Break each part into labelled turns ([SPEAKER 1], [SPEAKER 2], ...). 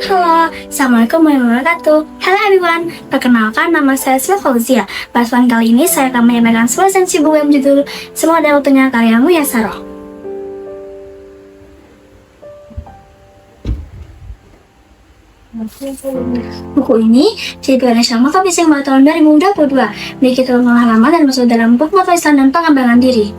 [SPEAKER 1] Halo, Assalamualaikum warahmatullahi wabarakatuh. Hello everyone, perkenalkan nama saya Sylvia Fauzia. Pada kali ini saya akan menyampaikan sebuah resensi buku yang berjudul Semua Ada Waktunya karyamu ya Saroh. Buku ini diterbitkan oleh Syama Publishing pada tahun 2022. Memiliki total halaman dan masuk dalam buku Islam dan pengembangan diri.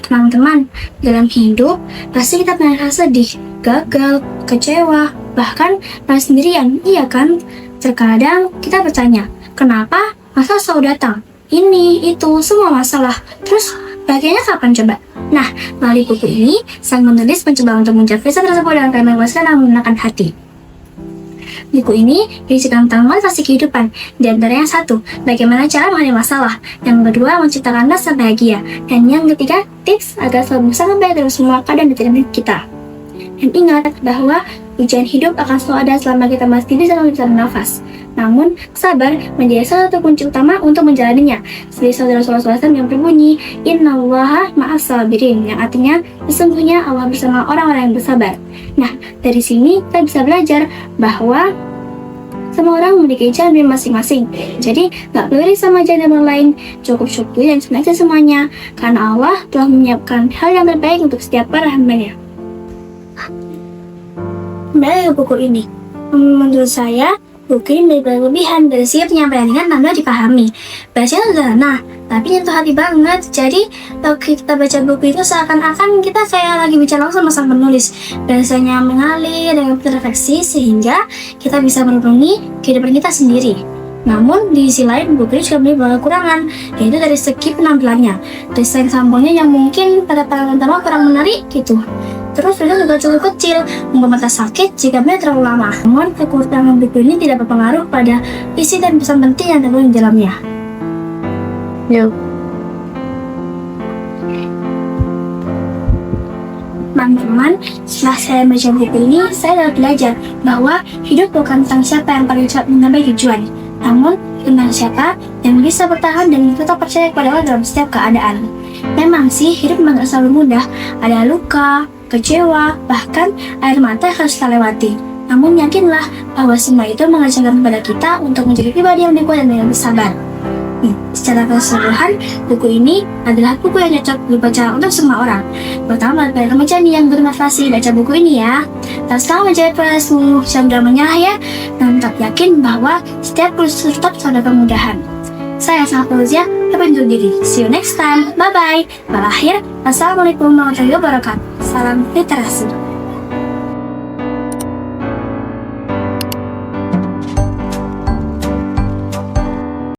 [SPEAKER 1] Teman-teman, dalam hidup pasti kita pernah rasa sedih, gagal, kecewa, bahkan merasa sendirian, iya kan? Terkadang kita bertanya, kenapa masalah selalu datang? Ini, itu, semua masalah. Terus, bahagianya kapan coba? Nah, melalui buku ini, sang penulis mencoba untuk menjawab kisah tersebut dengan kalimat yang menggunakan hati. Buku ini berisikan tentang motivasi kehidupan. Di antaranya satu, bagaimana cara menghadapi masalah. Yang kedua, menciptakan rasa bahagia. Dan yang ketiga, tips agar selalu bisa membayar dari semua keadaan di hidup kita. Dan ingat bahwa ujian hidup akan selalu ada selama kita masih bisa bernafas. Namun, sabar menjadi salah satu kunci utama untuk menjalaninya. Seperti saudara Rasulullah SAW yang berbunyi, Innallaha ma'as sabirin, yang artinya, sesungguhnya Allah bersama orang-orang yang bersabar. Nah, dari sini kita bisa belajar bahwa semua orang memiliki jalan masing-masing. Jadi, gak perlu sama jalan orang lain, cukup syukuri dan senang semuanya, karena Allah telah menyiapkan hal yang terbaik untuk setiap para hambanya. Dari buku ini, menurut saya, buku ini berlebihan dari segi penyampaian dengan mudah dipahami. Bacanya sederhana, tapi nyentuh hati banget. Jadi, kalau kita baca buku itu seakan-akan kita kayak lagi bicara langsung sama sang penulis. Bahasanya mengalir dengan refleksi sehingga kita bisa merenungi kehidupan kita sendiri. Namun, di sisi lain, buku ini juga memiliki beberapa kekurangan, yaitu dari segi penampilannya. Desain sampulnya yang mungkin pada pandangan pertama kurang menarik gitu. Terus video juga cukup kecil, membuat mata sakit jika video terlalu lama. Namun, kekurangan buku ini tidak berpengaruh pada isi dan pesan penting yang terkandung di dalamnya. Teman-teman, setelah saya baca buku ini, saya dapat belajar bahwa hidup bukan tentang siapa yang paling cepat mencapai tujuan, namun tentang siapa yang bisa bertahan dan tetap percaya kepada Allah dalam setiap keadaan. Memang sih, hidup memang gak selalu mudah. Ada luka, kecewa, bahkan air mata yang harus kita lewati. Namun yakinlah bahwa semua itu mengajarkan kepada kita untuk menjadi pribadi yang lebih kuat dan yang bersabar. Secara keseluruhan, buku ini adalah buku yang cocok dibaca untuk semua orang. Pertama, bagi remaja yang bermotivasi baca buku ini ya. Dan sekarang menjadi proses jangan menyerah ya, dan tetap yakin bahwa setiap proses tetap ada kemudahan. Saya Sylvia Fauzia, sampai undur diri. See you next time. Bye-bye. Berakhir, Assalamualaikum warahmatullahi wabarakatuh. Salam literasi.